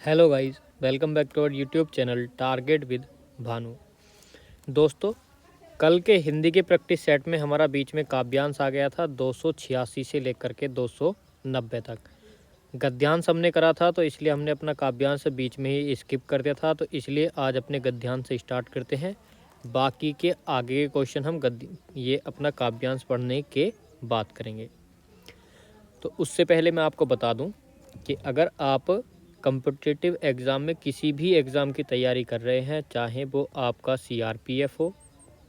Hello guys, welcome back to our YouTube channel target with Bhanu. दोस्तों, कल के हिंदी के प्रैक्टिस सेट में हमारा बीच में काव्यांश आ गया था 286 से लेकर के 290 तक। गद्यांश हमने करा था तो इसलिए हमने अपना काव्यांश बीच में ही स्किप कर दिया था, तो इसलिए आज अपने गद्यांश से स्टार्ट करते हैं। बाकी के आगे के क्वेश्चन हम ये अपना काव्यांश पढ़ने के बात करेंगे। तो उससे पहले मैं आपको बता दूं कि अगर आप कॉम्पिटिटिव एग्ज़ाम में किसी भी एग्ज़ाम की तैयारी कर रहे हैं, चाहे वो आपका सीआरपीएफ हो,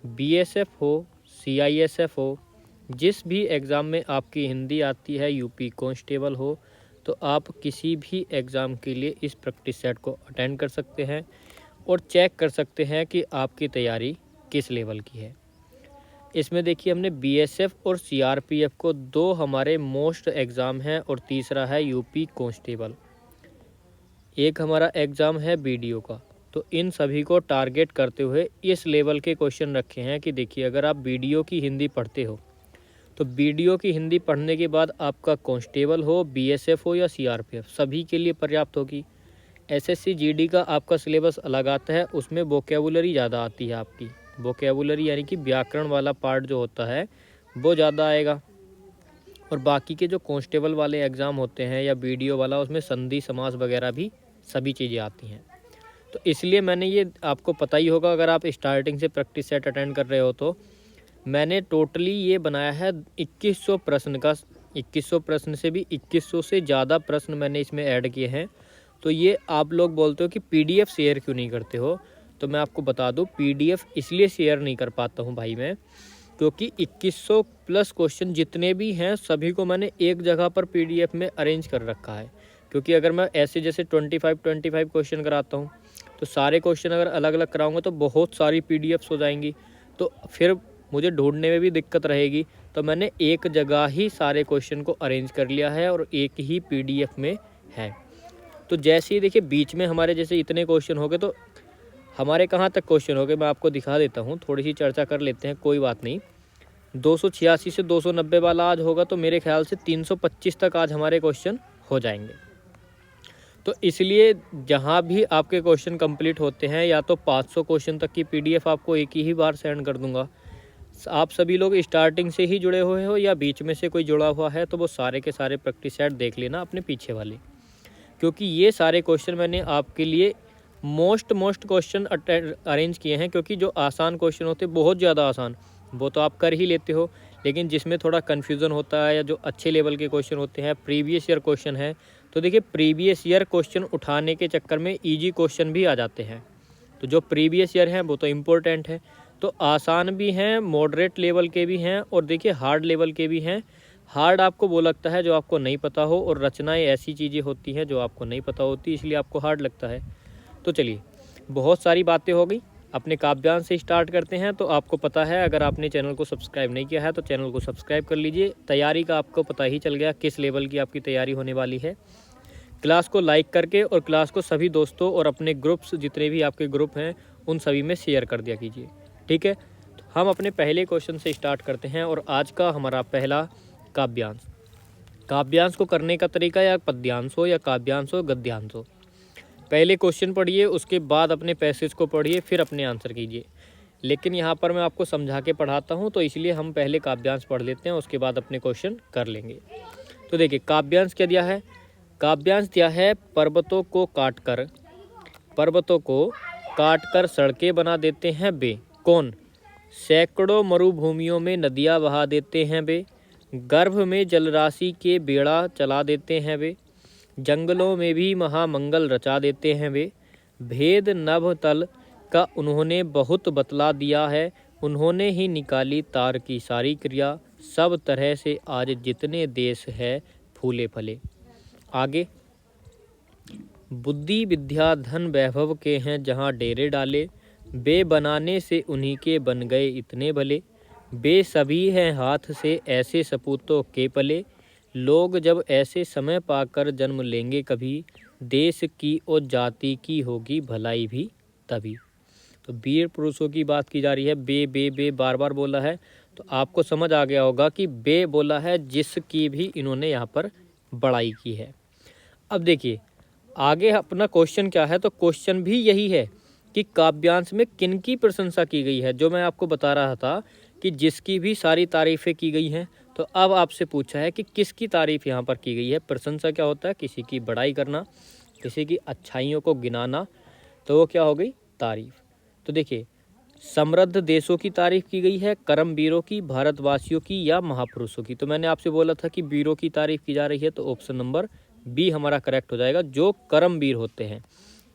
बीएसएफ हो, सीआईएसएफ हो, जिस भी एग्ज़ाम में आपकी हिंदी आती है, यूपी कांस्टेबल हो, तो आप किसी भी एग्ज़ाम के लिए इस प्रैक्टिस सेट को अटेंड कर सकते हैं और चेक कर सकते हैं कि आपकी तैयारी किस लेवल की है। इसमें देखिए, हमने बीएसएफ और सीआरपीएफ को दो हमारे मोस्ट एग्ज़ाम हैं और तीसरा है यूपी कांस्टेबल। एक हमारा एग्ज़ाम है बीडीओ का। तो इन सभी को टारगेट करते हुए इस लेवल के क्वेश्चन रखे हैं कि देखिए, अगर आप बीडीओ की हिंदी पढ़ते हो तो बीडीओ की हिंदी पढ़ने के बाद आपका कांस्टेबल हो, बीएसएफ हो या सीआरपीएफ, सभी के लिए पर्याप्त होगी। एसएससी जीडी का आपका सिलेबस अलग आता है, उसमें वोकेबुलरी ज़्यादा आती है आपकी। वोकेबुलरी यानी कि व्याकरण वाला पार्ट जो होता है वो ज़्यादा आएगा। और बाकी के जो कांस्टेबल वाले एग्ज़ाम होते हैं या बीडीओ वाला, उसमें संधि समास वगैरह भी सभी चीज़ें आती हैं। तो इसलिए मैंने ये, आपको पता ही होगा अगर आप स्टार्टिंग से प्रैक्टिस सेट अटेंड कर रहे हो, तो मैंने टोटली ये बनाया है 2100 प्रश्न का। 2100 प्रश्न से भी 2100 से ज़्यादा प्रश्न मैंने इसमें ऐड किए हैं। तो ये आप लोग बोलते हो कि पीडीएफ शेयर क्यों नहीं करते हो, तो मैं आपको बता दूं, पीडीएफ इसलिए शेयर नहीं कर पाता हूं भाई मैं, क्योंकि 2100 प्लस क्वेश्चन जितने भी हैं सभी को मैंने एक जगह पर पीडीएफ में अरेंज कर रखा है। क्योंकि अगर मैं ऐसे जैसे 25 क्वेश्चन कराता हूँ, तो सारे क्वेश्चन अगर अलग अलग कराऊंगा तो बहुत सारी पीडीएफ्स हो जाएंगी, तो फिर मुझे ढूंढने में भी दिक्कत रहेगी। तो मैंने एक जगह ही सारे क्वेश्चन को अरेंज कर लिया है और एक ही पीडीएफ में है। तो जैसे ही देखिए, बीच में हमारे जैसे इतने क्वेश्चन हो गए, तो हमारे कहाँ तक क्वेश्चन हो गए मैं आपको दिखा देता हूँ, थोड़ी सी चर्चा कर लेते हैं, कोई बात नहीं। 286 से 290 वाला आज होगा, तो मेरे ख्याल से 325 तक आज हमारे क्वेश्चन हो जाएंगे। तो इसलिए जहाँ भी आपके क्वेश्चन कंप्लीट होते हैं, या तो 500 क्वेश्चन तक की पीडीएफ आपको एक ही बार सेंड कर दूंगा। आप सभी लोग स्टार्टिंग से ही जुड़े हुए हो या बीच में से कोई जुड़ा हुआ है, तो वो सारे के सारे प्रैक्टिस सेट देख लेना अपने पीछे वाले, क्योंकि ये सारे क्वेश्चन मैंने आपके लिए मोस्ट क्वेश्चन अरेंज किए हैं। क्योंकि जो आसान क्वेश्चन होते हैं, बहुत ज़्यादा आसान, वो तो आप कर ही लेते हो, लेकिन जिसमें थोड़ा कन्फ्यूज़न होता है या जो अच्छे लेवल के क्वेश्चन होते हैं, प्रीवियस ईयर क्वेश्चन है, तो देखिए प्रीवियस ईयर क्वेश्चन उठाने के चक्कर में ईजी क्वेश्चन भी आ जाते हैं। तो जो प्रीवियस ईयर हैं वो तो इम्पोर्टेंट है, तो आसान भी हैं, मॉडरेट लेवल के भी हैं, और देखिए हार्ड लेवल के भी हैं। हार्ड आपको वो लगता है जो आपको नहीं पता हो, और रचनाएं ऐसी चीज़ें होती हैं जो आपको नहीं पता होती, इसलिए आपको हार्ड लगता है। तो चलिए, बहुत सारी बातें हो गई, अपने काव्यांश से स्टार्ट करते हैं। तो आपको पता है, अगर आपने चैनल को सब्सक्राइब नहीं किया है तो चैनल को सब्सक्राइब कर लीजिए। तैयारी का आपको पता ही चल गया किस लेवल की आपकी तैयारी होने वाली है। क्लास को लाइक करके और क्लास को सभी दोस्तों और अपने ग्रुप्स, जितने भी आपके ग्रुप हैं, उन सभी में शेयर कर दिया कीजिए, ठीक है। तो हम अपने पहले क्वेश्चन से स्टार्ट करते हैं, और आज का हमारा पहला काव्यांश। काव्यांश को करने का तरीका, या पद्यांश हो या काव्यांश हो, गद्यांश हो, पहले क्वेश्चन पढ़िए, उसके बाद अपने पैसेज को पढ़िए, फिर अपने आंसर कीजिए। लेकिन यहाँ पर मैं आपको समझा के पढ़ाता हूँ, तो इसलिए हम पहले काव्यांश पढ़ लेते हैं, उसके बाद अपने क्वेश्चन कर लेंगे। तो देखिए, काव्यांश क्या दिया है। काव्यांश दिया है, पर्वतों को काटकर सड़कें बना देते हैं वे। कौन? सैकड़ों मरुभूमियों में नदियाँ बहा देते हैं वे। गर्भ में जलराशि के बेड़ा चला देते हैं वे। जंगलों में भी महामंगल रचा देते हैं वे। भेद नभ तल का उन्होंने बहुत बतला दिया है। उन्होंने ही निकाली तार की सारी क्रिया। सब तरह से आज जितने देश है फूले फले। आगे, बुद्धि विद्या धन वैभव के हैं जहाँ डेरे डाले। बे बनाने से उन्हीं के बन गए इतने भले। बे सभी हैं हाथ से ऐसे सपूतों के पले। लोग जब ऐसे समय पाकर जन्म लेंगे कभी। देश की और जाति की होगी भलाई भी तभी। तो वीर पुरुषों की बात की जा रही है। बे बे बे बार बार बोला है, तो आपको समझ आ गया होगा कि बे बोला है जिसकी भी इन्होंने यहाँ पर बड़ाई की है। अब देखिए, आगे अपना क्वेश्चन क्या है, तो क्वेश्चन भी यही है कि काव्यांश में किन की प्रशंसा की गई है। जो मैं आपको बता रहा था कि जिसकी भी सारी तारीफ़ें की गई हैं, तो अब आपसे पूछा है कि किसकी तारीफ़ यहाँ पर की गई है। प्रशंसा क्या होता है, किसी की बड़ाई करना, किसी की अच्छाइयों को गिनाना, तो वो क्या हो गई, तारीफ़। तो देखिए, समृद्ध देशों की तारीफ़ की गई है, कर्मवीरों की, भारतवासियों की या महापुरुषों की। तो मैंने आपसे बोला था कि वीरों की तारीफ़ की जा रही है, तो ऑप्शन नंबर बी हमारा करेक्ट हो जाएगा, जो कर्मवीर होते हैं।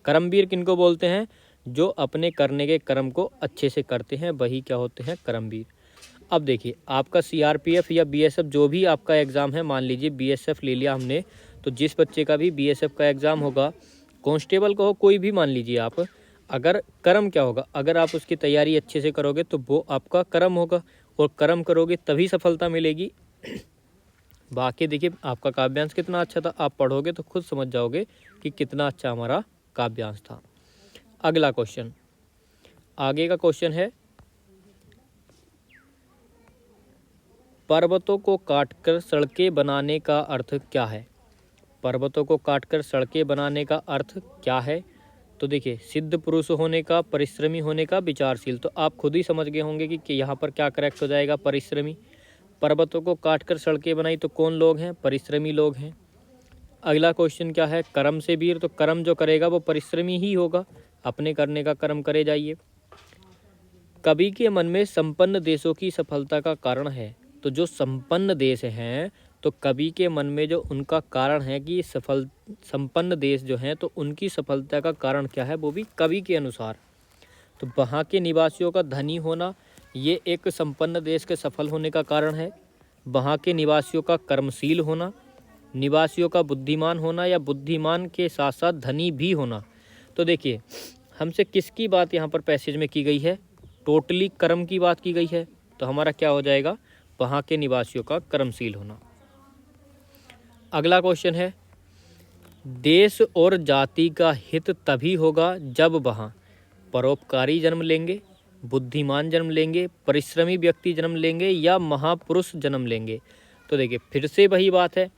कर्मवीर किनको बोलते हैं, जो अपने करने के कर्म को अच्छे से करते हैं, वही क्या होते हैं, कर्मवीर। अब देखिए, आपका सीआरपीएफ या बीएसएफ जो भी आपका एग्ज़ाम है, मान लीजिए बीएसएफ ले लिया हमने, तो जिस बच्चे का भी बीएसएफ का एग्ज़ाम होगा, कांस्टेबल का हो, कोई भी मान लीजिए आप, अगर कर्म क्या होगा, अगर आप उसकी तैयारी अच्छे से करोगे तो वो आपका कर्म होगा, और कर्म करोगे तभी सफलता मिलेगी। बाकी देखिए, आपका काव्यांश कितना अच्छा था, आप पढ़ोगे तो खुद समझ जाओगे कि कितना अच्छा हमारा काव्यांश था। अगला क्वेश्चन, आगे का क्वेश्चन है, पर्वतों को काटकर सड़कें बनाने का अर्थ क्या है। पर्वतों को काटकर सड़कें बनाने का अर्थ क्या है। तो देखिए, सिद्ध पुरुष होने का, परिश्रमी होने का, विचारशील। तो आप खुद ही समझ गए होंगे कि यहाँ पर क्या करेक्ट हो जाएगा, परिश्रमी। पर्वतों को काटकर सड़कें बनाई तो कौन लोग हैं, परिश्रमी लोग हैं। अगला क्वेश्चन क्या है, कर्म से वीर। तो कर्म जो करेगा वो परिश्रमी ही होगा, अपने करने का कर्म करे जाइए। कवि के मन में संपन्न देशों की सफलता का कारण है। तो जो संपन्न देश हैं, तो कवि के मन में जो उनका कारण है कि संपन्न देश जो हैं, तो उनकी सफलता का कारण क्या है, वो भी कवि के अनुसार। तो वहाँ के निवासियों का धनी होना, ये एक संपन्न देश के सफल होने का कारण है। वहाँ के निवासियों का कर्मशील होना, निवासियों का बुद्धिमान होना, या बुद्धिमान के साथ साथ धनी भी होना। तो देखिए, हमसे किसकी बात यहाँ पर पैसेज में की गई है, टोटली कर्म की बात की गई है। तो हमारा क्या हो जाएगा, वहाँ के निवासियों का कर्मशील होना। अगला क्वेश्चन है, देश और जाति का हित तभी होगा जब वहाँ परोपकारी जन्म लेंगे, बुद्धिमान जन्म लेंगे, परिश्रमी व्यक्ति जन्म लेंगे, या महापुरुष जन्म लेंगे। तो देखिए, फिर से वही बात है,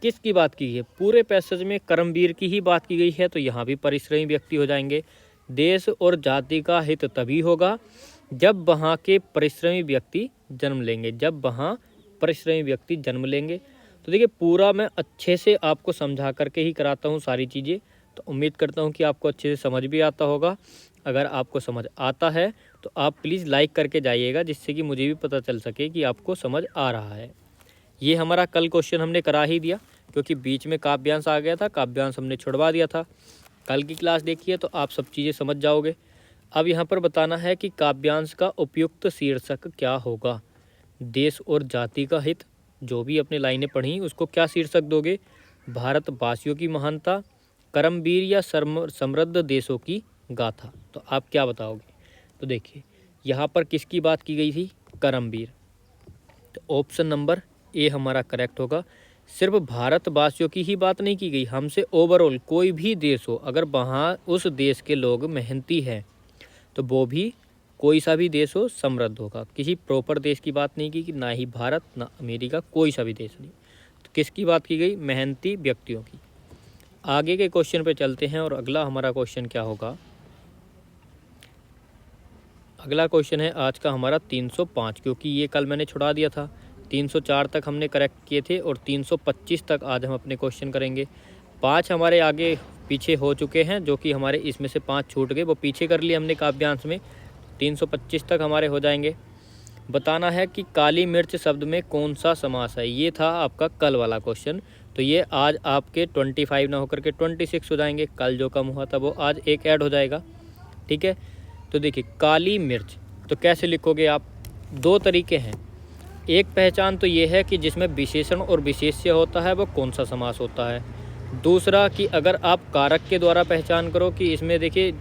किसकी बात की है, पूरे पैसेज में कर्मवीर की ही बात की गई है, तो यहाँ भी परिश्रमी व्यक्ति हो जाएंगे। देश और जाति का हित तभी होगा जब वहाँ के परिश्रमी व्यक्ति जन्म लेंगे, जब वहाँ परिश्रमी व्यक्ति जन्म लेंगे। तो देखिए, पूरा मैं अच्छे से आपको समझा करके ही कराता हूँ सारी चीज़ें, तो उम्मीद करता हूँ कि आपको अच्छे से समझ भी आता होगा। अगर आपको समझ आता है तो आप प्लीज़ लाइक करके जाइएगा, जिससे कि मुझे भी पता चल सके कि आपको समझ आ रहा है। ये हमारा कल क्वेश्चन हमने करा ही दिया, क्योंकि बीच में काव्यांश आ गया था, काव्यांश हमने छुड़वा दिया था। कल की क्लास देखिए तो आप सब चीज़ें समझ जाओगे। अब यहाँ पर बताना है कि काव्यांश का उपयुक्त शीर्षक क्या होगा। देश और जाति का हित, जो भी अपने लाइनें पढ़ी उसको क्या शीर्षक दोगे, भारतवासियों की महानता, कर्मवीर, या समृद्ध देशों की गाथा। तो आप क्या बताओगे। तो देखिए, यहाँ पर किसकी बात की गई थी, कर्मवीर। तो ऑप्शन नंबर ए हमारा करेक्ट होगा। सिर्फ भारतवासियों की ही बात नहीं की गई, हमसे ओवरऑल कोई भी देश हो, अगर वहाँ उस देश के लोग मेहनती हैं तो वो भी, कोई सा भी देश हो, समृद्ध होगा। किसी प्रॉपर देश की बात नहीं की, कि ना ही भारत, ना अमेरिका, कोई सा भी देश नहीं। तो किसकी बात की गई, मेहनती व्यक्तियों की। आगे के क्वेश्चन पे चलते हैं, और अगला हमारा क्वेश्चन क्या होगा। अगला क्वेश्चन है आज का हमारा 305, क्योंकि ये कल मैंने छुड़ा दिया था। 304 तक हमने करेक्ट किए थे, और 325 तक आज हम अपने क्वेश्चन करेंगे। 5 हमारे आगे पीछे हो चुके हैं, जो कि हमारे इसमें से 5 छूट गए, वो पीछे कर लिए हमने काव्यांश में। 325 तक हमारे हो जाएंगे। बताना है कि काली मिर्च शब्द में कौन सा समास है। ये था आपका कल वाला क्वेश्चन, तो ये आज आपके 25 ना होकर के 26 हो जाएंगे। कल जो कम हुआ था वो आज एक ऐड हो जाएगा, ठीक है। तो देखिए, काली मिर्च तो कैसे लिखोगे आप, दो तरीके हैं। एक पहचान तो ये है कि जिसमें विशेषण और विशेष्य होता है, वो कौन सा समास होता है। दूसरा कि अगर आप कारक के द्वारा पहचान करो कि इसमें देखिए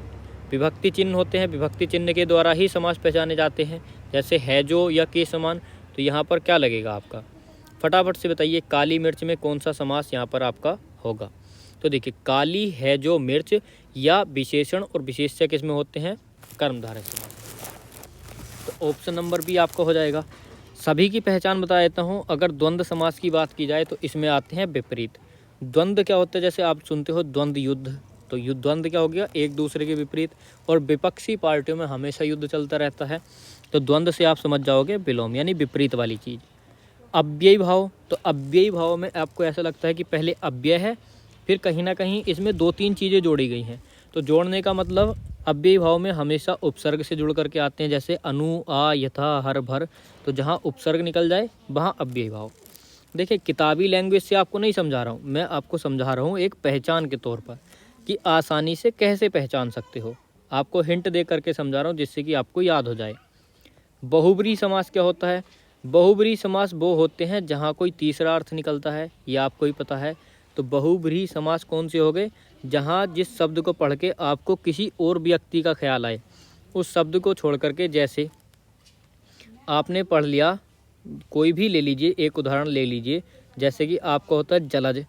विभक्ति चिन्ह होते हैं, विभक्ति चिन्ह के द्वारा ही समास पहचाने जाते हैं, जैसे है जो या के समान। तो यहाँ पर क्या लगेगा आपका, फटाफट से बताइए, काली मिर्च में कौन सा समास यहाँ पर आपका होगा। तो देखिए, काली है जो मिर्च, या विशेषण और विशेष्य किस में होते हैं, कर्मधारय समास। तो ऑप्शन नंबर बी आपका हो जाएगा। सभी की पहचान बता देता हूँ। अगर द्वंद्व समास की बात की जाए तो इसमें आते हैं विपरीत। द्वंद्व क्या होता है, जैसे आप सुनते हो द्वंद्व युद्ध, तो युद्ध द्वंद्व क्या हो गया, एक दूसरे के विपरीत। और विपक्षी पार्टियों में हमेशा युद्ध चलता रहता है, तो द्वंद्व से आप समझ जाओगे विलोम यानी विपरीत वाली चीज़। अव्ययी भाव, तो अव्ययी भाव में आपको ऐसा लगता है कि पहले अव्यय है, फिर कहीं ना कहीं इसमें 2-3 चीज़ें जोड़ी गई हैं। तो जोड़ने का मतलब अव्ययी भाव में हमेशा उपसर्ग से जुड़ करके आते हैं, जैसे अनु, आ, यथा, हर, भर। तो जहाँ उपसर्ग निकल जाए वहाँ अव्ययी भाव। देखिए किताबी लैंग्वेज से आपको नहीं समझा रहा हूँ, मैं आपको समझा रहा हूँ एक पहचान के तौर पर कि आसानी से कैसे पहचान सकते हो। आपको हिंट दे करके समझा रहा हूँ जिससे कि आपको याद हो जाए। बहुब्रीहि समास क्या होता है? बहुब्रीहि समास वो होते हैं जहाँ कोई तीसरा अर्थ निकलता है, ये आपको ही पता है। तो बहुब्रीहि समास कौन से हो गए? जहाँ जिस शब्द को पढ़ के आपको किसी और व्यक्ति का ख्याल आए, उस शब्द को छोड़ करके। जैसे आपने पढ़ लिया, कोई भी ले लीजिए, एक उदाहरण ले लीजिए, जैसे कि आपका होता है जलज।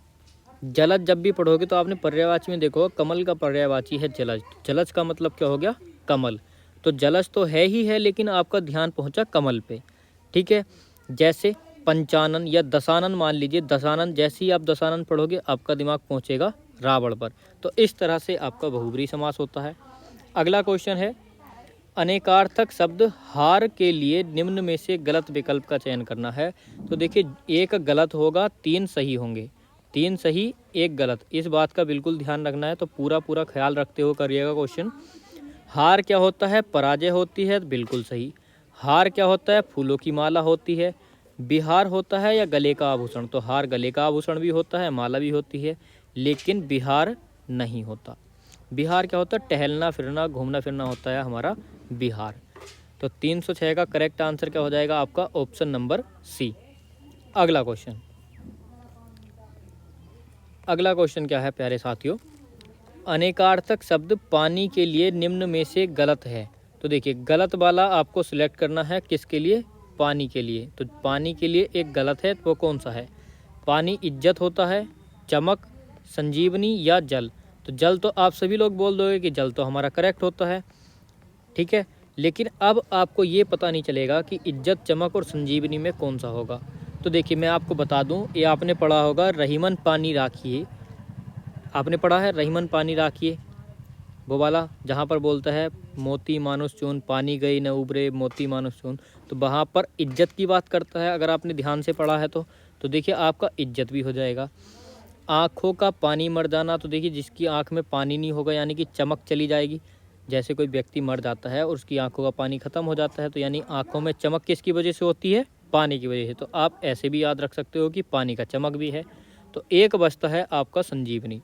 जलज जब भी पढ़ोगे तो आपने पर्यायवाची में देखो कमल का पर्यायवाची है जलज। जलज का मतलब क्या हो गया? कमल। तो जलज तो है ही है, लेकिन आपका ध्यान पहुंचा कमल पे, ठीक है। जैसे पंचानन या दशानन मान लीजिए, दशानन, जैसे ही आप दशानन पढ़ोगे आपका दिमाग पहुंचेगा रावण पर। तो इस तरह से आपका बहुब्रीहि समास होता है। अगला क्वेश्चन है, अनेकार्थक शब्द हार के लिए निम्न में से गलत विकल्प का चयन करना है। तो देखिए एक गलत होगा, 3 सही होंगे, 3 सही 1 गलत। इस बात का बिल्कुल ध्यान रखना है, तो पूरा ख्याल रखते हुए करिएगा क्वेश्चन। हार क्या होता है? पराजय होती है, बिल्कुल सही। हार क्या होता है? फूलों की माला होती है। बिहार होता है या गले का आभूषण? तो हार गले का आभूषण भी होता है, माला भी होती है, लेकिन बिहार नहीं होता। बिहार क्या होता है? टहलना फिरना, घूमना फिरना होता है हमारा बिहार। तो 306 का करेक्ट आंसर क्या हो जाएगा आपका? Option number C. अगला क्वेश्चन, अगला क्वेश्चन क्या है प्यारे साथियों? अनेकार्थक शब्द पानी के लिए निम्न में से गलत है। तो देखिए गलत वाला आपको सिलेक्ट करना है, किसके लिए? पानी के लिए। तो पानी के लिए एक गलत है, तो वो कौन सा है? पानी इज्जत होता है, चमक, संजीवनी या जल? तो जल तो आप सभी लोग बोल दोगे कि जल तो हमारा करेक्ट होता है, ठीक है। लेकिन अब आपको ये पता नहीं चलेगा कि इज्जत, चमक और संजीवनी में कौन सा होगा। तो देखिए मैं आपको बता दूं, ये आपने पढ़ा होगा, रहीमन पानी राखिए। आपने पढ़ा है रहीमन पानी राखिए, वो वाला जहाँ पर बोलता है मोती मानुष चून, पानी गई न उबरे मोती मानुष चून। तो वहाँ पर इज्जत की बात करता है, अगर आपने ध्यान से पढ़ा है तो देखिए आपका इज्जत भी हो जाएगा। आँखों का पानी मर जाना, तो देखिए जिसकी आँख में पानी नहीं होगा यानी कि चमक चली जाएगी। जैसे कोई व्यक्ति मर जाता है और उसकी आँखों का पानी खत्म हो जाता है, तो यानी आँखों में चमक किसकी वजह से होती है? पानी की वजह से। तो आप ऐसे भी याद रख सकते हो कि पानी का चमक भी है। तो एक बचता है आपका संजीवनी।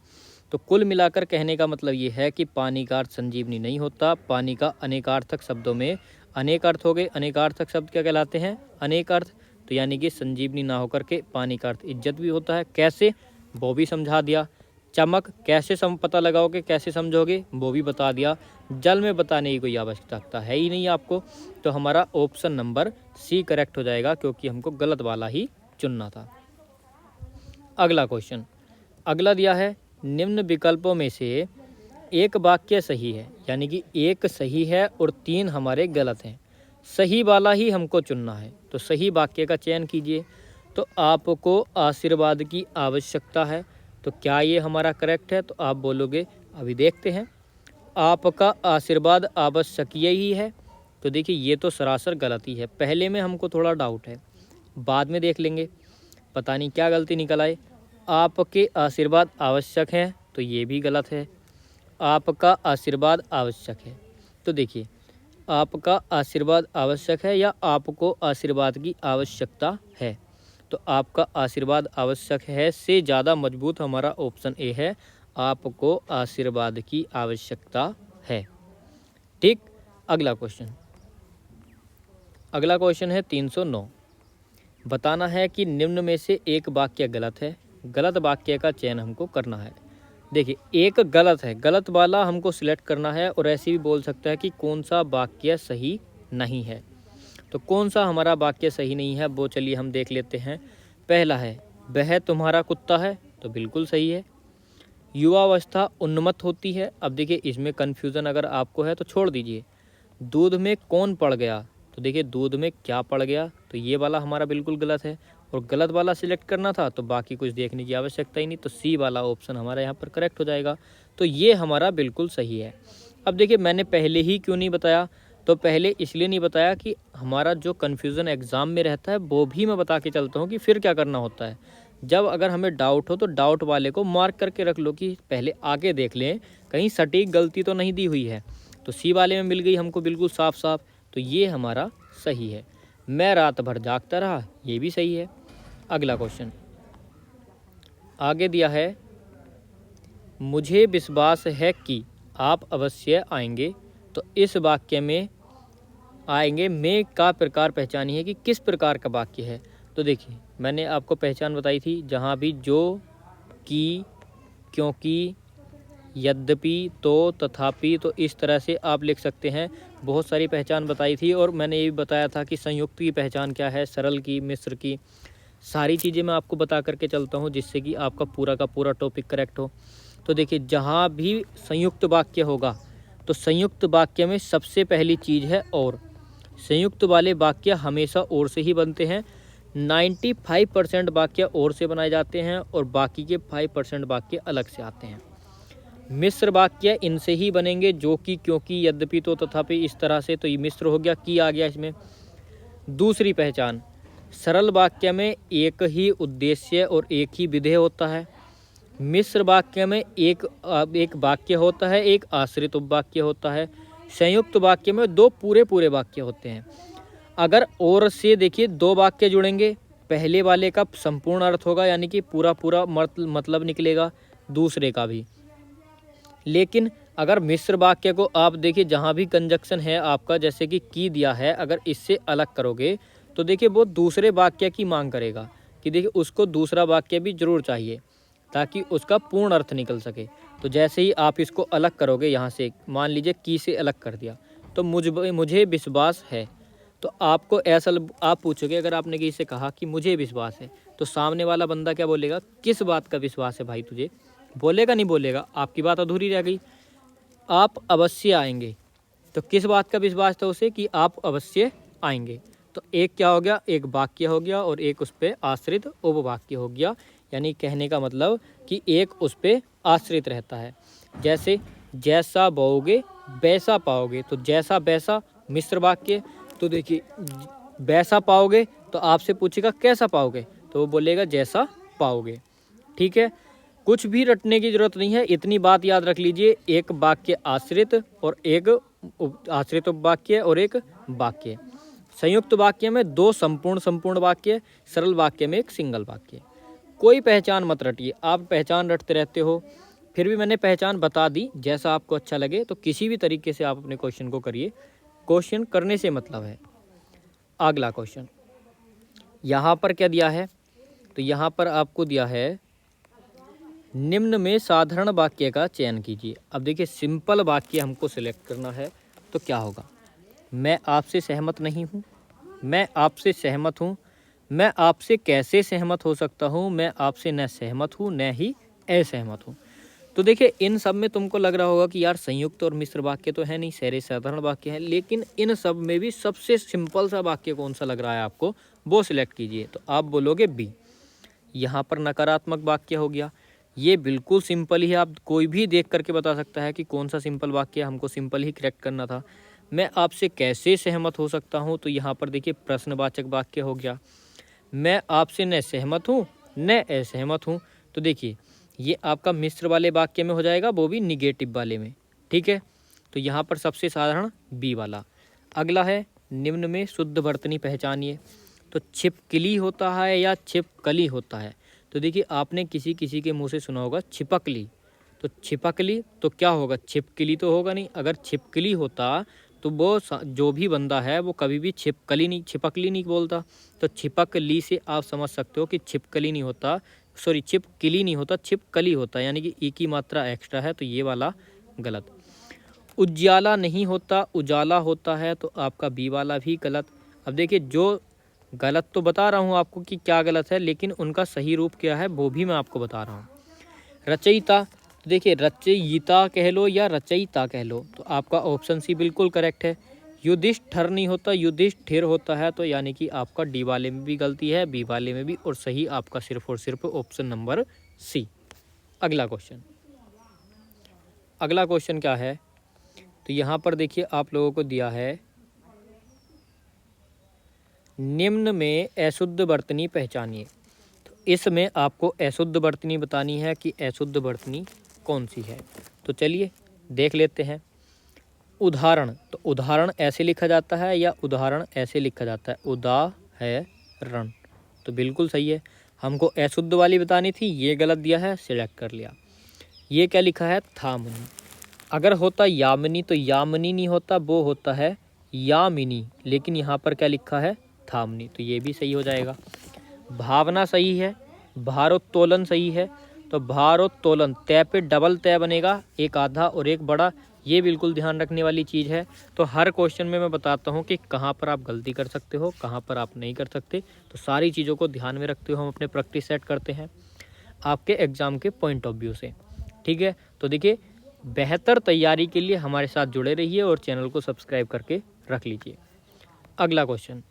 तो कुल मिलाकर कहने का मतलब ये है कि पानी का अर्थ संजीवनी नहीं होता। पानी का अनेकार्थक शब्दों में अनेक अर्थ हो गए। अनेकार्थक शब्द क्या कहलाते हैं? अनेक अर्थ। तो यानी कि संजीवनी ना होकर के पानी का अर्थ इज्जत भी होता है। कैसे, वो भी समझा दिया। चमक कैसे पता लगाओगे, कैसे समझोगे, वो भी बता दिया। जल में बताने की कोई आवश्यकता है ही नहीं आपको। तो हमारा ऑप्शन नंबर सी करेक्ट हो जाएगा, क्योंकि हमको गलत वाला ही चुनना था। अगला क्वेश्चन, अगला दिया है, निम्न विकल्पों में से एक वाक्य सही है, यानी कि एक सही है और 3 हमारे गलत हैं। सही वाला ही हमको चुनना है, तो सही वाक्य का चयन कीजिए। तो आपको आशीर्वाद की आवश्यकता है, तो क्या ये हमारा करेक्ट है? तो आप बोलोगे अभी देखते हैं। आपका आशीर्वाद आवश्यक ही है, तो देखिए ये तो सरासर गलती है। पहले में हमको थोड़ा डाउट है, बाद में देख लेंगे, पता नहीं क्या गलती निकल आए। आपके आशीर्वाद आवश्यक हैं, तो ये भी गलत है। आपका आशीर्वाद आवश्यक है, तो देखिए आपका आशीर्वाद आवश्यक है या आपको आशीर्वाद की आवश्यकता है। तो आपका आशीर्वाद आवश्यक है से ज़्यादा मजबूत हमारा ऑप्शन ए है, आपको आशीर्वाद की आवश्यकता है। ठीक। अगला क्वेश्चन, अगला क्वेश्चन है 309। बताना है कि निम्न में से एक वाक्य गलत है। गलत वाक्य का चयन हमको करना है। देखिए एक गलत है, गलत वाला हमको सिलेक्ट करना है, और ऐसे भी बोल सकता है कि कौन सा वाक्य सही नहीं है। तो कौन सा हमारा वाक्य सही नहीं है वो चलिए हम देख लेते हैं। पहला है, वह तुम्हारा कुत्ता है, तो बिल्कुल सही है। युवावस्था उन्मत्त होती है, अब देखिए इसमें कन्फ्यूज़न अगर आपको है तो छोड़ दीजिए। दूध में कौन पड़ गया, तो देखिए दूध में क्या पड़ गया, तो ये वाला हमारा बिल्कुल गलत है। और गलत वाला सिलेक्ट करना था तो बाकी कुछ देखने की आवश्यकता ही नहीं। तो सी वाला ऑप्शन हमारा यहाँ पर करेक्ट हो जाएगा। तो ये हमारा बिल्कुल सही है। अब देखिए मैंने पहले ही क्यों नहीं बताया, तो पहले इसलिए नहीं बताया कि हमारा जो कन्फ्यूज़न एग्ज़ाम में रहता है वो भी मैं बता के चलता हूँ कि फिर क्या करना होता है। जब अगर हमें डाउट हो तो डाउट वाले को मार्क करके रख लो कि पहले आगे देख लें कहीं सटीक गलती तो नहीं दी हुई है। तो सी वाले में मिल गई हमको बिल्कुल साफ साफ, तो ये हमारा सही है। मैं रात भर जागता रहा, ये भी सही है। अगला क्वेश्चन आगे दिया है, मुझे विश्वास है कि आप अवश्य आएंगे। तो इस वाक्य में आएंगे में का प्रकार पहचानिए कि किस प्रकार का वाक्य है। तो देखिए मैंने आपको पहचान बताई थी, जहाँ भी जो, कि, क्योंकि, यद्यपि, तो, तथापि, तो इस तरह से आप लिख सकते हैं। बहुत सारी पहचान बताई थी और मैंने ये भी बताया था कि संयुक्त की पहचान क्या है, सरल की, मिश्र की, सारी चीज़ें मैं आपको बता करके चलता हूँ जिससे कि आपका पूरा का पूरा टॉपिक करेक्ट हो। तो देखिए जहाँ भी संयुक्त वाक्य होगा तो संयुक्त वाक्य में सबसे पहली चीज़ है और। संयुक्त वाले वाक्य हमेशा और से ही बनते हैं। 95% वाक्य और से बनाए जाते हैं और बाकी के 5% वाक्य अलग से आते हैं। मिश्र वाक्य इनसे ही बनेंगे, जो कि, क्योंकि, यद्यपि, तो, तथापि, इस तरह से। तो ये मिश्र हो गया, की आ गया इसमें। दूसरी पहचान, सरल वाक्य में एक ही उद्देश्य और एक ही विधेय होता है। मिश्र वाक्य में एक वाक्य होता है, एक आश्रित उपवाक्य होता है। संयुक्त वाक्य में दो पूरे पूरे वाक्य होते हैं। अगर और से देखिए दो वाक्य जुड़ेंगे, पहले वाले का संपूर्ण अर्थ होगा यानी कि पूरा पूरा मतलब निकलेगा, दूसरे का भी। लेकिन अगर मिश्र वाक्य को आप देखिए जहाँ भी कंजक्शन है आपका, जैसे कि की दिया है, अगर इससे अलग करोगे तो देखिए वो दूसरे वाक्य की मांग करेगा कि देखिए उसको दूसरा वाक्य भी जरूर चाहिए ताकि उसका पूर्ण अर्थ निकल सके। तो जैसे ही आप इसको अलग करोगे, यहाँ से मान लीजिए की से अलग कर दिया, तो मुझे विश्वास है, तो आपको ऐसा आप पूछोगे, अगर आपने किसी से कहा कि मुझे विश्वास है, तो सामने वाला बंदा क्या बोलेगा, किस बात का विश्वास है भाई तुझे, बोलेगा नहीं बोलेगा, आपकी बात अधूरी रह गई। आप अवश्य आएंगे, तो किस बात का विश्वास था उसे कि आप अवश्य आएंगे। तो एक क्या हो गया, एक वाक्य हो गया और एक उस पर आश्रित उपवाक्य हो गया। यानी कहने का मतलब कि एक उस पर आश्रित रहता है। जैसे जैसा बोओगे वैसा पाओगे, तो जैसा वैसा मिश्र वाक्य। तो देखिए वैसा पाओगे तो आपसे पूछेगा कैसा पाओगे, तो वो बोलेगा जैसा पाओगे। ठीक है, कुछ भी रटने की जरूरत नहीं है, इतनी बात याद रख लीजिए, एक वाक्य आश्रित और एक आश्रित उपवाक्य और एक वाक्य। संयुक्त वाक्य में दो संपूर्ण वाक्य, सरल वाक्य में एक सिंगल वाक्य। कोई पहचान मत रटिए, आप पहचान रटते रहते हो, फिर भी मैंने पहचान बता दी। जैसा आपको अच्छा लगे तो किसी भी तरीके से आप अपने क्वेश्चन को करिए, क्वेश्चन करने से मतलब है। अगला क्वेश्चन यहाँ पर क्या दिया है, तो यहाँ पर आपको दिया है निम्न में साधारण वाक्य का चयन कीजिए। अब देखिए सिंपल वाक्य हमको सिलेक्ट करना है, तो क्या होगा, मैं आपसे सहमत नहीं हूँ, मैं आपसे सहमत हूँ, मैं आपसे कैसे सहमत हो सकता हूँ, मैं आपसे न सहमत हूँ न ही असहमत हूँ। तो देखिए इन सब में तुमको लग रहा होगा कि यार संयुक्त और मिश्र वाक्य तो है नहीं, सारे साधारण वाक्य हैं, लेकिन इन सब में भी सबसे सिंपल सा वाक्य कौन सा लग रहा है आपको, वो सिलेक्ट कीजिए। तो आप बोलोगे बी। यहाँ पर नकारात्मक वाक्य हो गया, ये बिल्कुल सिंपल ही है, आप कोई भी देख करके बता सकता है कि कौन सा सिंपल वाक्य, हमको सिंपल ही करेक्ट करना था। मैं आपसे कैसे सहमत हो सकता हूँ, तो यहाँ पर देखिए प्रश्नवाचक वाक्य हो गया। मैं आपसे न सहमत हूँ न असहमत हूँ, तो देखिए ये आपका मिश्र वाले वाक्य में हो जाएगा, वो भी निगेटिव वाले में। ठीक है, तो यहाँ पर सबसे साधारण बी वाला। अगला है निम्न में शुद्ध वर्तनी पहचानिए। तो छिपकली होता है या छिपकली होता है, तो देखिए आपने किसी के मुंह से सुना होगा छिपकली, तो छिपकली तो क्या होगा, छिपकली तो होगा नहीं। अगर छिपकली होता तो वो जो भी बंदा है वो कभी भी छिपकली नहीं बोलता। तो छिपकली से आप समझ सकते हो कि छिपकली नहीं होता, सॉरी छिपकली नहीं होता, छिपकली होता, यानी कि ई की मात्रा एक्स्ट्रा है, तो ये वाला गलत। उजाला नहीं होता, उजाला होता है, तो आपका बी वाला भी गलत। अब देखिए जो गलत तो बता रहा हूँ आपको कि क्या गलत है, लेकिन उनका सही रूप क्या है वो भी मैं आपको बता रहा हूँ। रचयिता, तो देखिए रचयिता कह लो या रचयिता कह लो, तो आपका ऑप्शन सी बिल्कुल करेक्ट है। युधिष्ठिर नहीं होता, युधिष्ठिर होता है। तो यानी कि आपका डी वाले में भी गलती है, बी वाले में भी, और सही आपका सिर्फ और सिर्फ ऑप्शन नंबर सी। अगला क्वेश्चन क्या है, तो यहाँ पर देखिए आप लोगों को दिया है निम्न में अशुद्ध वर्तनी पहचानिए। तो इसमें आपको अशुद्ध वर्तनी बतानी है कि अशुद्ध वर्तनी कौन सी है। तो चलिए देख लेते हैं। उदाहरण, तो उदाहरण ऐसे लिखा जाता है या उदाहरण ऐसे लिखा जाता है, उदाहरण, तो बिल्कुल सही है। हमको अशुद्ध वाली बतानी थी, ये गलत दिया है, सिलेक्ट कर लिया। ये क्या लिखा है, थामनी। अगर होता यामिनी तो यामिनी नहीं होता, वो होता है यामिनी, लेकिन यहाँ पर क्या लिखा है, थामनी, तो ये भी सही हो जाएगा। भावना सही है, भारोत्तोलन सही है, तो भारोत्तोलन तय पे डबल तय बनेगा, एक आधा और एक बड़ा, ये बिल्कुल ध्यान रखने वाली चीज़ है। तो हर क्वेश्चन में मैं बताता हूँ कि कहाँ पर आप गलती कर सकते हो, कहाँ पर आप नहीं कर सकते। तो सारी चीज़ों को ध्यान में रखते हुए हम अपने प्रैक्टिस सेट करते हैं आपके एग्ज़ाम के पॉइंट ऑफ व्यू से, ठीक है। तो देखिए, बेहतर तैयारी के लिए हमारे साथ जुड़े रहिए और चैनल को सब्सक्राइब करके रख लीजिए। अगला क्वेश्चन,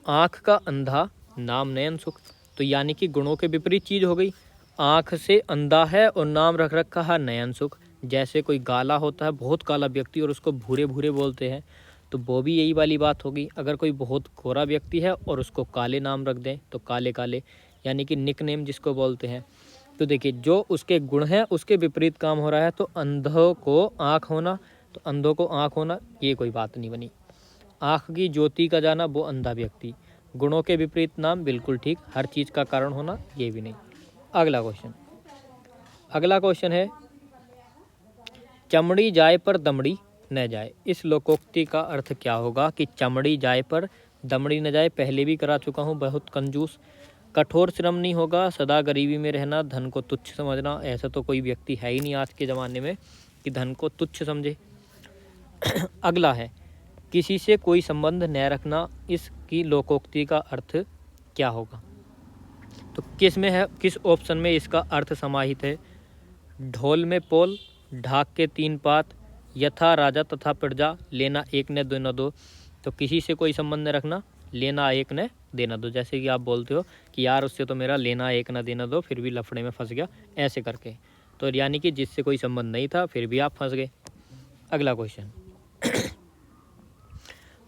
आँख का अंधा नाम नयन सुख, तो यानी कि गुणों के विपरीत चीज़ हो गई। आँख से अंधा है और नाम रख रखा है नयन सुख। जैसे कोई काला होता है, बहुत काला व्यक्ति, और उसको भूरे भूरे बोलते हैं, तो वो भी यही वाली बात होगी। अगर कोई बहुत गोरा व्यक्ति है और उसको काले नाम रख दें, तो काले काले, यानी कि निक नेम जिसको बोलते हैं। तो देखिए, जो उसके गुण हैं उसके विपरीत काम हो रहा है। तो अंधों को आँख होना, तो अंधों को आँख होना, ये कोई बात नहीं बनी। आँख की ज्योति का जाना, वो अंधा व्यक्ति। गुणों के विपरीत नाम, बिल्कुल ठीक। हर चीज़ का कारण होना, ये भी नहीं। अगला क्वेश्चन है, चमड़ी जाए पर दमड़ी न जाए। इस लोकोक्ति का अर्थ क्या होगा कि चमड़ी जाए पर दमड़ी न जाए। पहले भी करा चुका हूँ, बहुत कंजूस। कठोर श्रम नहीं होगा, सदा गरीबी में रहना, धन को तुच्छ समझना। ऐसा तो कोई व्यक्ति है ही नहीं आज के ज़माने में कि धन को तुच्छ समझे। अगला है, किसी से कोई संबंध न रखना। इसकी लोकोक्ति का अर्थ क्या होगा, तो किस में है, किस ऑप्शन में इसका अर्थ समाहित है। ढोल में पोल, ढाक के तीन पात, यथा राजा तथा प्रजा, लेना एक न देना दो। तो किसी से कोई संबंध न रखना, लेना एक न देना दो। जैसे कि आप बोलते हो कि यार उससे तो मेरा लेना एक न देना दो, फिर भी लफड़े में फंस गया, ऐसे करके। तो यानी कि जिससे कोई संबंध नहीं था, फिर भी आप फंस गए। अगला क्वेश्चन,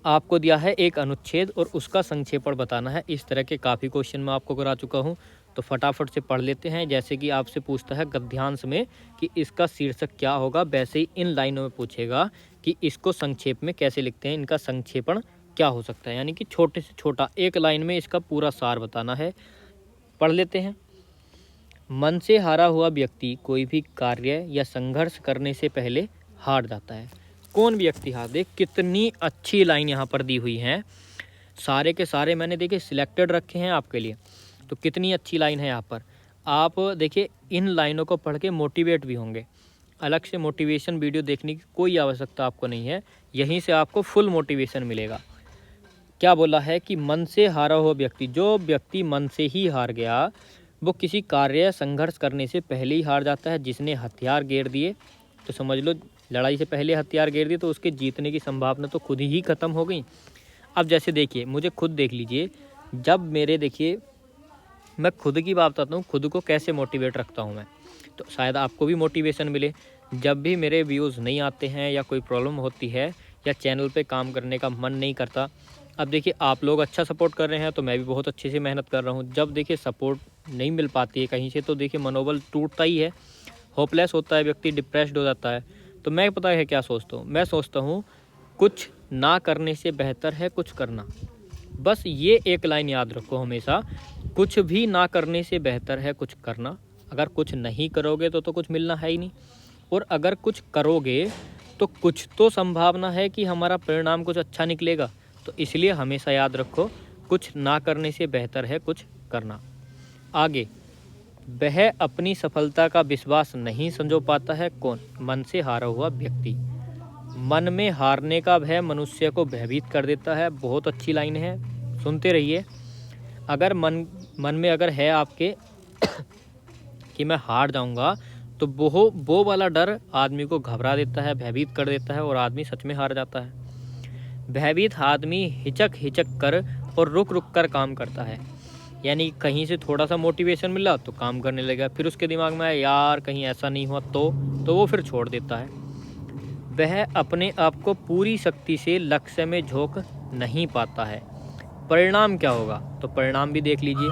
आपको दिया है एक अनुच्छेद और उसका संक्षेपण बताना है। इस तरह के काफ़ी क्वेश्चन मैं आपको करा चुका हूँ, तो फटाफट से पढ़ लेते हैं। जैसे कि आपसे पूछता है गद्यांश में कि इसका शीर्षक क्या होगा, वैसे ही इन लाइनों में पूछेगा कि इसको संक्षेप में कैसे लिखते हैं, इनका संक्षेपण क्या हो सकता है। यानी कि छोटे से छोटा एक लाइन में इसका पूरा सार बताना है। पढ़ लेते हैं। मन से हारा हुआ व्यक्ति कोई भी कार्य या संघर्ष करने से पहले हार जाता है। कौन व्यक्ति हार, देख कितनी अच्छी लाइन यहाँ पर दी हुई है। सारे के सारे मैंने देखिए सिलेक्टेड रखे हैं आपके लिए, तो कितनी अच्छी लाइन है यहाँ पर। आप देखिए इन लाइनों को पढ़ के मोटिवेट भी होंगे। अलग से मोटिवेशन वीडियो देखने की कोई आवश्यकता आपको नहीं है, यहीं से आपको फुल मोटिवेशन मिलेगा। क्या बोला है कि मन से हारा हुआ व्यक्ति, जो व्यक्ति मन से ही हार गया वो किसी कार्य संघर्ष करने से पहले ही हार जाता है। जिसने हथियार गेर दिए, तो समझ लो लड़ाई से पहले हथियार गेर दिए, तो उसके जीतने की संभावना तो खुद ही ख़त्म हो गई। अब जैसे देखिए, मुझे खुद देख लीजिए, जब मेरे देखिए मैं खुद की बात बताता हूँ, खुद को कैसे मोटिवेट रखता हूँ मैं, तो शायद आपको भी मोटिवेशन मिले। जब भी मेरे व्यूज़ नहीं आते हैं या कोई प्रॉब्लम होती है या चैनल पे काम करने का मन नहीं करता, अब देखिए आप लोग अच्छा सपोर्ट कर रहे हैं तो मैं भी बहुत अच्छे से मेहनत कर रहा हूँ। जब देखिए सपोर्ट नहीं मिल पाती है कहीं से, तो देखिए मनोबल टूटता ही है, होपलेस होता है व्यक्ति, डिप्रेस्ड हो जाता है। तो मैं पता है क्या सोचता हूँ, मैं सोचता हूँ कुछ ना करने से बेहतर है कुछ करना। बस ये एक लाइन याद रखो हमेशा, कुछ भी ना करने से बेहतर है कुछ करना। अगर कुछ नहीं करोगे तो कुछ मिलना है ही नहीं, और अगर कुछ करोगे तो कुछ तो संभावना है कि हमारा परिणाम कुछ अच्छा निकलेगा। तो इसलिए हमेशा याद रखो, कुछ ना करने से बेहतर है कुछ करना। आगे, वह अपनी सफलता का विश्वास नहीं संजो पाता है। कौन, मन से हारा हुआ व्यक्ति। मन में हारने का भय मनुष्य को भयभीत कर देता है। बहुत अच्छी लाइन है, सुनते रहिए। अगर मन में अगर है आपके कि मैं हार जाऊंगा, तो वो वाला डर आदमी को घबरा देता है, भयभीत कर देता है, और आदमी सच में हार जाता है। भयभीत आदमी हिचक हिचक कर और रुक रुक कर काम करता है। यानी कहीं से थोड़ा सा मोटिवेशन मिला तो काम करने लगा, फिर उसके दिमाग में आया यार कहीं ऐसा नहीं हुआ तो वो फिर छोड़ देता है। वह अपने आप को पूरी शक्ति से लक्ष्य में झोंक नहीं पाता है। परिणाम क्या होगा? तो परिणाम भी देख लीजिए।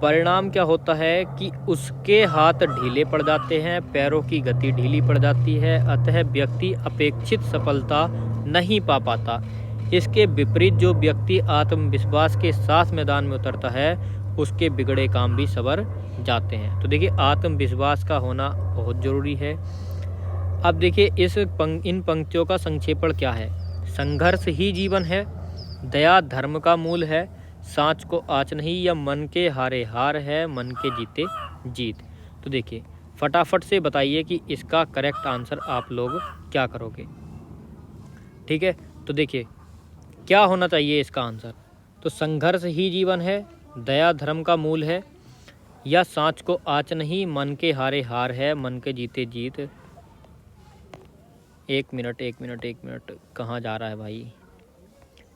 परिणाम क्या होता है कि उसके हाथ ढीले पड़ जाते हैं, पैरों की गति ढीली पड़ जाती है, अतः व्यक्ति अपेक्षित सफलता नहीं पा पाता। इसके विपरीत जो व्यक्ति आत्मविश्वास के साथ मैदान में उतरता है उसके बिगड़े काम भी संवर जाते हैं। तो देखिए आत्मविश्वास का होना बहुत ज़रूरी है। अब देखिए इन पंक्तियों का संक्षेपण क्या है? संघर्ष ही जीवन है, दया धर्म का मूल है, सांच को आँच नहीं, या मन के हारे हार है, मन के जीते जीत। तो देखिए फटाफट से बताइए कि इसका करेक्ट आंसर आप लोग क्या करोगे। ठीक है, तो देखिए क्या होना चाहिए इसका आंसर? तो संघर्ष ही जीवन है, दया धर्म का मूल है, या सांच को आँच नहीं, मन के हारे हार है, मन के जीते जीत। एक मिनट कहाँ जा रहा है भाई?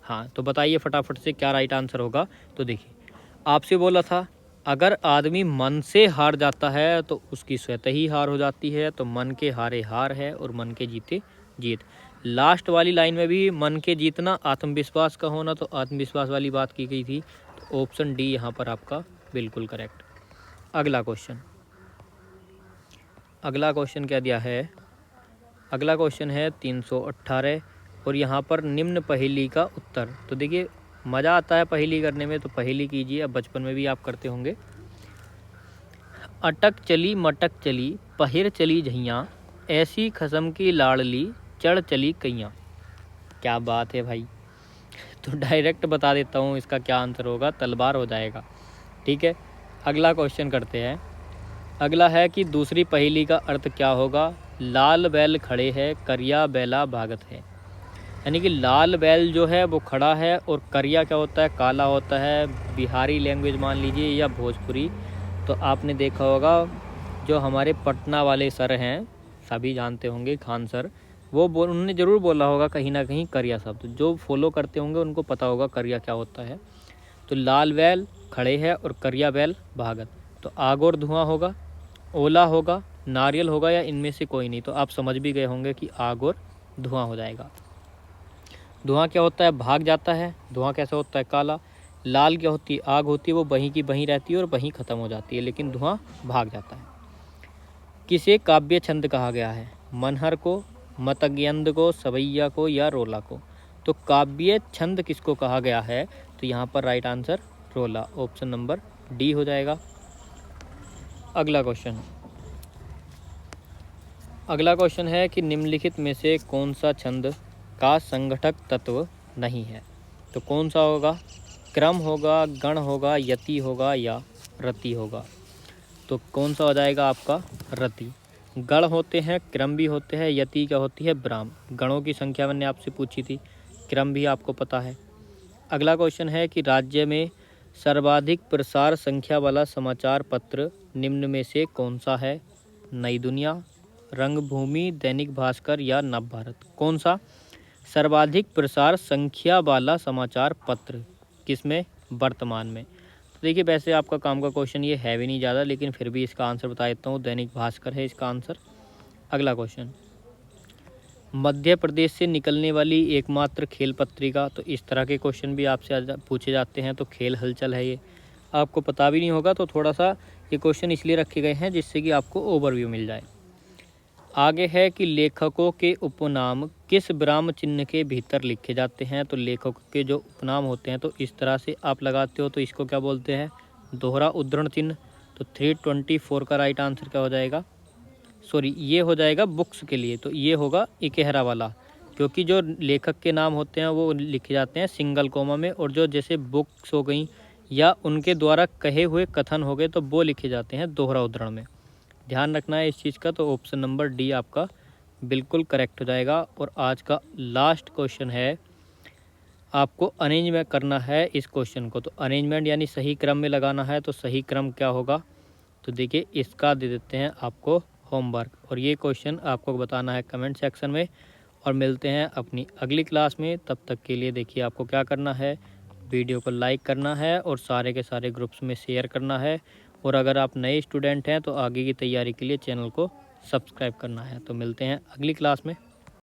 हाँ, तो बताइए फटाफट से क्या राइट आंसर होगा। तो देखिए आपसे बोला था अगर आदमी मन से हार जाता है तो उसकी स्वतः ही हार हो जाती है, तो मन के हारे हार है और मन के जीते जीत। लास्ट वाली लाइन में भी मन के जीतना आत्मविश्वास का होना, तो आत्मविश्वास वाली बात की गई थी, तो ऑप्शन डी यहाँ पर आपका बिल्कुल करेक्ट। अगला क्वेश्चन क्या दिया है? अगला क्वेश्चन है 318 और यहाँ पर निम्न पहेली का उत्तर। तो देखिए मज़ा आता है पहेली करने में, तो पहेली कीजिए, अब बचपन में भी आप करते होंगे। अटक चली मटक चली पहिर चली झैया, ऐसी खसम की लाड़ली चढ़ चली कैया। क्या बात है भाई। तो डायरेक्ट बता देता हूँ इसका क्या आंसर होगा, तलवार हो जाएगा। ठीक है, अगला क्वेश्चन करते हैं। अगला है कि दूसरी पहेली का अर्थ क्या होगा? लाल बैल खड़े है, करिया बैला भागत है। यानी कि लाल बैल जो है वो खड़ा है और करिया क्या होता है? काला होता है। बिहारी लैंग्वेज मान लीजिए या भोजपुरी, तो आपने देखा होगा जो हमारे पटना वाले सर हैं, सभी जानते होंगे, खान सर, वो उन्होंने ज़रूर बोला होगा कहीं ना कहीं करिया शब्द। जो फॉलो करते होंगे उनको पता होगा करिया क्या होता है। तो लाल बैल खड़े है और करिया बैल भागत, तो आग और धुआं होगा, ओला होगा, नारियल होगा, या इनमें से कोई नहीं। तो आप समझ भी गए होंगे कि आग और धुआं हो जाएगा। धुआं क्या होता है? भाग जाता है। धुआं कैसा होता है? काला। लाल क्या होती है? आग होती है, वो वहीं की वहीं रहती है और वहीं ख़त्म हो जाती है, लेकिन धुआं भाग जाता है। किसे काव्य छंद कहा गया है? मनहर को, मतज्ञंद को, सवैया को, या रोला को। तो काव्य छंद किसको कहा गया है? तो यहाँ पर राइट आंसर रोला, ऑप्शन नंबर डी हो जाएगा। अगला क्वेश्चन है कि निम्नलिखित में से कौन सा छंद का संगठक तत्व नहीं है? तो कौन सा होगा? क्रम होगा, गण होगा, यति होगा, या रति होगा। तो कौन सा हो जाएगा आपका? रति। गण होते हैं, क्रम भी होते हैं, यति क्या होती है? ब्राह्म। गणों की संख्या मैंने आपसे पूछी थी, क्रम भी आपको पता है। अगला क्वेश्चन है कि राज्य में सर्वाधिक प्रसार संख्या वाला समाचार पत्र निम्न में से कौन सा है? नई दुनिया, रंगभूमि, दैनिक भास्कर, या नवभारत। कौन सा सर्वाधिक प्रसार संख्या वाला समाचार पत्र किसमें? वर्तमान में। तो देखिए वैसे आपका काम का क्वेश्चन ये है भी नहीं ज़्यादा, लेकिन फिर भी इसका आंसर बता देता हूँ, दैनिक भास्कर है इसका आंसर। अगला क्वेश्चन, मध्य प्रदेश से निकलने वाली एकमात्र खेल पत्रिका। तो इस तरह के क्वेश्चन भी आपसे पूछे जाते हैं, तो खेल हलचल है ये, आपको पता भी नहीं होगा, तो थोड़ा सा ये क्वेश्चन इसलिए रखे गए हैं जिससे कि आपको ओवरव्यू मिल जाए। आगे है कि लेखकों के उपनाम किस विराम चिन्ह के भीतर लिखे जाते हैं? तो लेखकों के जो उपनाम होते हैं, तो इस तरह से आप लगाते हो, तो इसको क्या बोलते हैं? दोहरा उद्धरण चिन्ह। तो 324 का राइट आंसर क्या हो जाएगा? सॉरी, ये हो जाएगा बुक्स के लिए, तो ये होगा इकहरा वाला, क्योंकि जो लेखक के नाम होते हैं वो लिखे जाते हैं सिंगल कोमा में, और जो जैसे बुक्स हो गई या उनके द्वारा कहे हुए कथन हो गए तो वो लिखे जाते हैं दोहरा उद्धरण में। ध्यान रखना है इस चीज़ का। तो ऑप्शन नंबर डी आपका बिल्कुल करेक्ट हो जाएगा। और आज का लास्ट क्वेश्चन है, आपको अरेंज में करना है इस क्वेश्चन को। तो अरेंजमेंट यानी सही क्रम में लगाना है, तो सही क्रम क्या होगा? तो देखिए इसका दे देते हैं आपको होमवर्क, और ये क्वेश्चन आपको बताना है कमेंट सेक्शन में, और मिलते हैं अपनी अगली क्लास में। तब तक के लिए देखिए आपको क्या करना है, वीडियो को लाइक करना है और सारे के सारे ग्रुप्स में शेयर करना है। और अगर आप नए स्टूडेंट हैं तो आगे की तैयारी के लिए चैनल को सब्सक्राइब करना है। तो मिलते हैं अगली क्लास में।